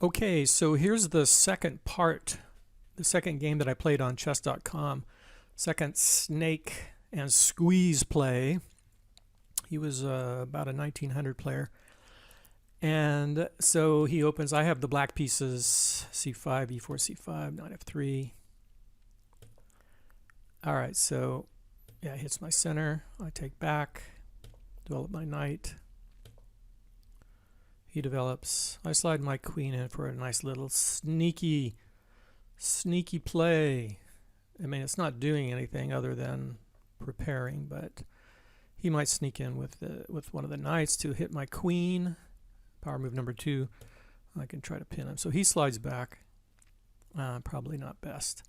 Okay, so here's the second part, the second game that I played on chess.com. Second snake and squeeze play. He was about a 1900 player. And so he opens, I have the black pieces, c5, e4, c5, knight f3. All right, so yeah, hits my center. I take back, develop my knight. He develops. I slide my queen in for a nice little sneaky play. I mean, it's not doing anything other than preparing, but he might sneak in with one of the knights to hit my queen. Power move number 2. I can try to pin him. So he slides back. Probably not best,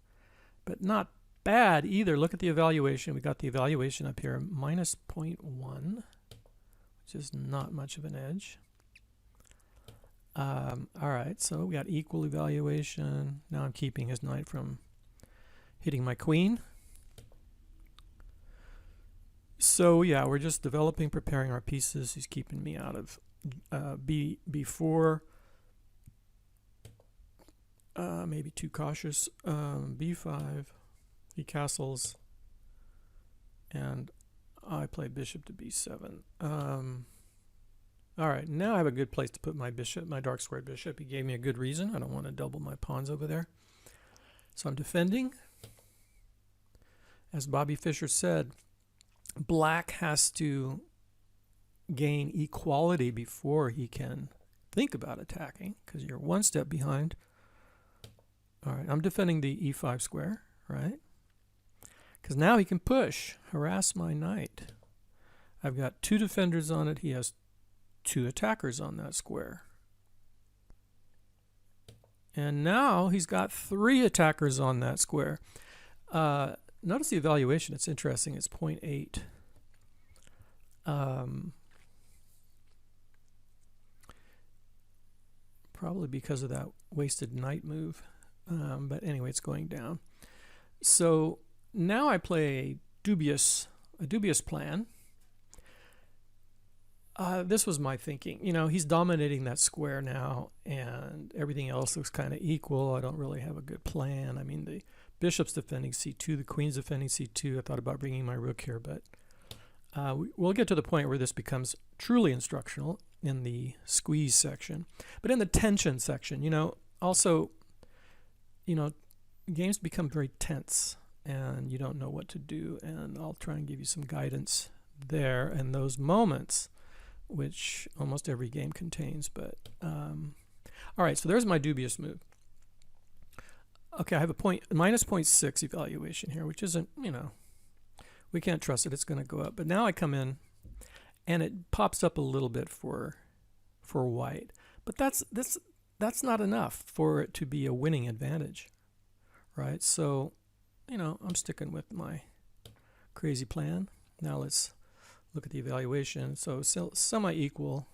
but not bad either. Look at the evaluation. We got the evaluation up here, minus 0.1, which is not much of an edge. All right, so we got equal evaluation. Now I'm keeping his knight from hitting my queen. So yeah, we're just developing, preparing our pieces. He's keeping me out of b4. Maybe too cautious. b5. He castles, and I play bishop to b7. All right, now I have a good place to put my bishop, my dark squared bishop. He gave me a good reason. I don't want to double my pawns over there. So I'm defending. As Bobby Fischer said, black has to gain equality before he can think about attacking, because you're one step behind. All right, I'm defending the e5 square, right? Because now he can push, harass my knight. I've got 2 defenders on it. He has 2 attackers on that square. And now he's got 3 attackers on that square. Notice the evaluation. It's interesting. It's 0.8. Probably because of that wasted knight move. But anyway, it's going down. So now I play a dubious plan. This was my thinking. You know, he's dominating that square now, and everything else looks kind of equal. I don't really have a good plan. I mean, the bishop's defending c2, the queen's defending c2. I thought about bringing my rook here, but we'll get to the point where this becomes truly instructional in the squeeze section. But in the tension section, you know, also, you know, games become very tense, and you don't know what to do, and I'll try and give you some guidance there and those moments, which almost every game contains. But all right, so there's my dubious move. Okay, I have a minus 0.6 evaluation here, which isn't, you know, we can't trust it. It's going to go up. But now I come in, and it pops up a little bit for white. But that's not enough for it to be a winning advantage, right? So, you know, I'm sticking with my crazy plan. Now let's look at the evaluation. So semi-equal.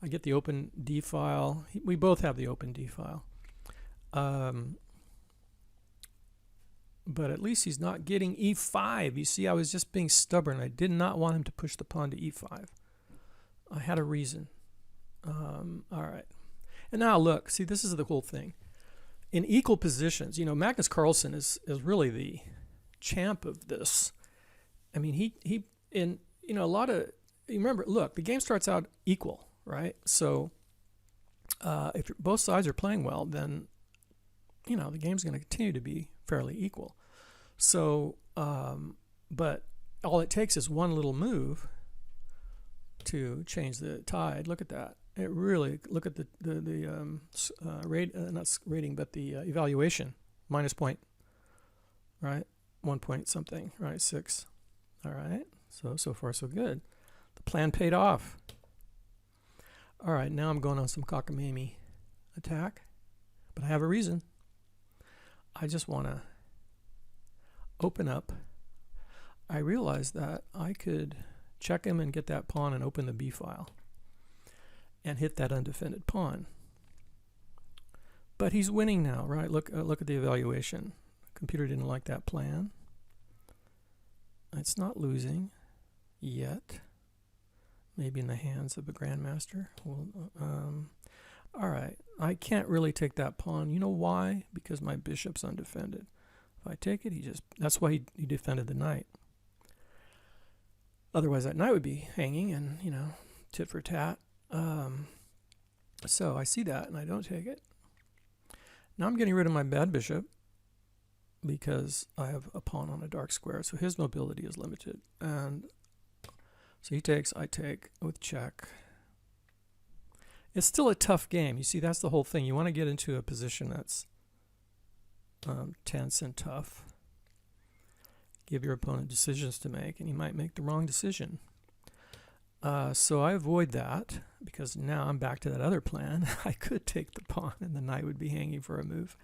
I get the open D file. We both have the open D file. But at least he's not getting e5. You see, I was just being stubborn. I did not want him to push the pawn to e5. I had a reason. All right. And now look, see, this is the whole thing. In equal positions, you know, Magnus Carlsen is really the champ of this. I mean, he in, you know, a lot of, you remember, look, the game starts out equal, right? So if both sides are playing well, then, you know, the game's going to continue to be fairly equal. So, but all it takes is one little move to change the tide. Look at that. It really, look at the not rating, but the evaluation, minus point, right? 1 point something, right? 6. All right. So far so good. The plan paid off. All right, now I'm going on some cockamamie attack, but I have a reason. I just want to open up. I realized that I could check him and get that pawn and open the B file and hit that undefended pawn. But he's winning now, right? Look at the evaluation. Computer didn't like that plan. It's not losing yet. Maybe in the hands of a grandmaster. Well, all right. I can't really take that pawn. You know why? Because my bishop's undefended. If I take it, that's why he defended the knight. Otherwise, that knight would be hanging and, tit for tat. So I see that, and I don't take it. Now I'm getting rid of my bad bishop because I have a pawn on a dark square, so his mobility is limited. And so he takes, I take with check. It's still a tough game. You see, that's the whole thing. You want to get into a position that's tense and tough. Give your opponent decisions to make, and he might make the wrong decision. So I avoid that because now I'm back to that other plan. I could take the pawn and the knight would be hanging for a move.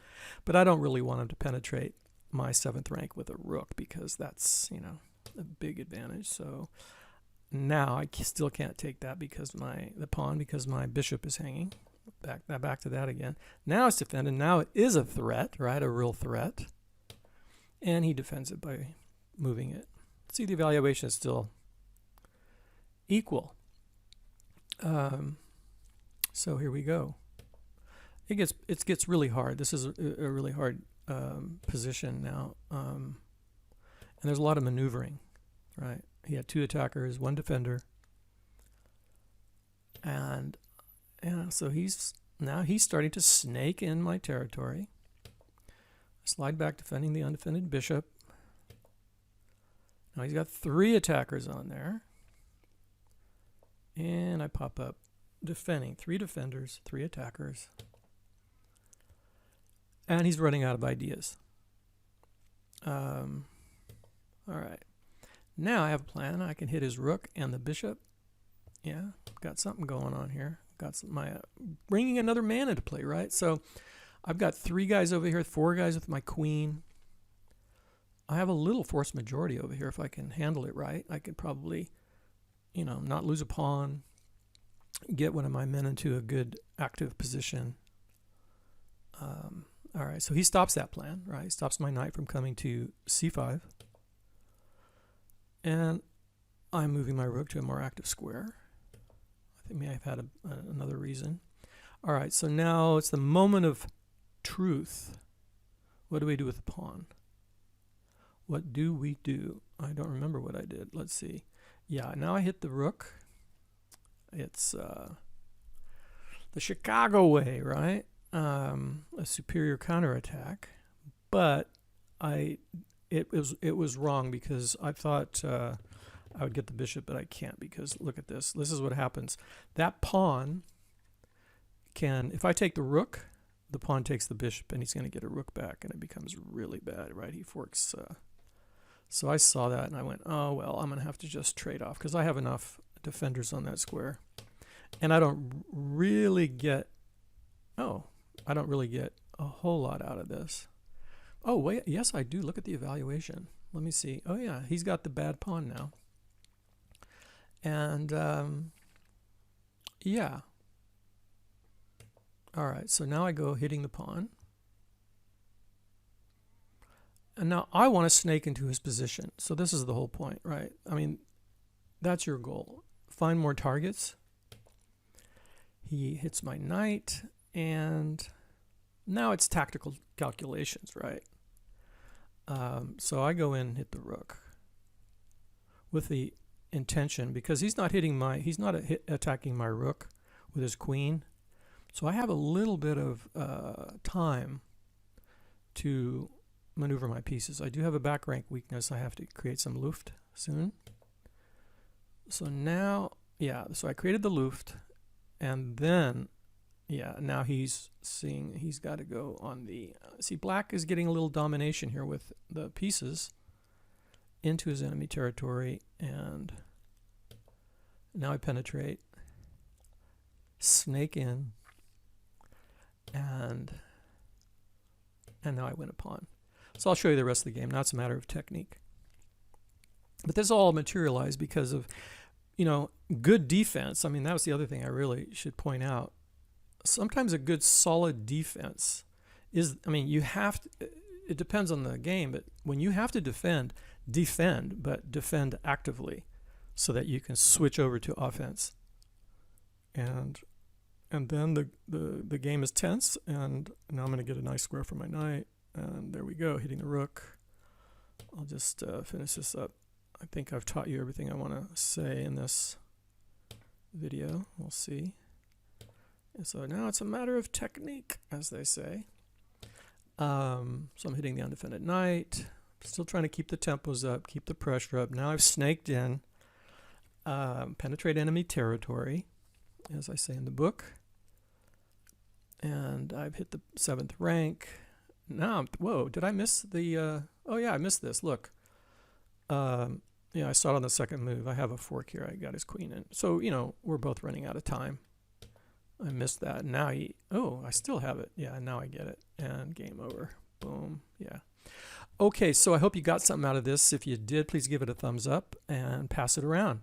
But I don't really want him to penetrate my 7th rank with a rook because that's, a big advantage. So now I still can't take that because my bishop is hanging. Back to that again. Now it's defended. Now it is a threat, right? A real threat. And he defends it by moving it. See, the evaluation is still equal. So here we go. It gets really hard. This is a really hard position now. And there's a lot of maneuvering, right? He had 2 attackers, 1 defender. And so he's starting to snake in my territory. Slide back, defending the undefended bishop. Now he's got 3 attackers on there. And I pop up defending. 3 defenders, 3 attackers. And he's running out of ideas. All right. Now I have a plan. I can hit his rook and the bishop. Yeah, got something going on here. Got bringing another man into play, right? So I've got 3 guys over here, 4 guys with my queen. I have a little force majority over here if I can handle it right. I could probably, not lose a pawn, get one of my men into a good active position. All right, so he stops that plan, right? He stops my knight from coming to c5. And I'm moving my rook to a more active square. I think maybe I've had another reason. All right, so now it's the moment of truth. What do we do with the pawn? What do we do? I don't remember what I did. Let's see. Yeah, now I hit the rook. It's the Chicago way, right? A superior counterattack. But it was wrong because I thought I would get the bishop, but I can't because look at this. This is what happens. That pawn can, if I take the rook, the pawn takes the bishop, and he's going to get a rook back, and it becomes really bad, right? He forks. So I saw that, and I went, oh, well, I'm going to have to just trade off because I have enough defenders on that square. And I don't really get a whole lot out of this. Oh, wait, yes, I do. Look at the evaluation. Let me see. Oh, yeah, he's got the bad pawn now. And, yeah. All right, so now I go hitting the pawn. And now I want to snake into his position. So this is the whole point, right? I mean, that's your goal. Find more targets. He hits my knight, and now it's tactical calculations, right? So I go in and hit the rook with the intention, because he's not attacking my rook with his queen. So I have a little bit of time to maneuver my pieces. I do have a back rank weakness. I have to create some Luft soon. So now, yeah, so I created the Luft, and then, yeah, now he's got to go on the, see, black is getting a little domination here with the pieces into his enemy territory, and now I penetrate, snake in, and now I win a pawn. So I'll show you the rest of the game. Now it's a matter of technique. But this all materialized because of, good defense. I mean, that was the other thing I really should point out. Sometimes a good solid defense is, you have to, it depends on the game, but when you have to defend, but defend actively so that you can switch over to offense. And and then the game is tense, and now I'm going to get a nice square for my knight, and there we go, hitting the rook. I'll just finish this up. I think I've taught you everything I want to say in this video. We'll see. And so now it's a matter of technique, as they say. So I'm hitting the undefended knight. Still trying to keep the tempos up, keep the pressure up. Now I've snaked in, penetrate enemy territory, as I say in the book. And I've hit the 7th rank. Now, whoa, did I miss the, oh yeah, I missed this, look. Yeah, I saw it on the second move. I have a fork here. I got his queen in. So, you know, we're both running out of time. I missed that. Now oh, I still have it. Yeah, now I get it. And game over. Boom. Yeah. Okay, so I hope you got something out of this. If you did, please give it a thumbs up and pass it around.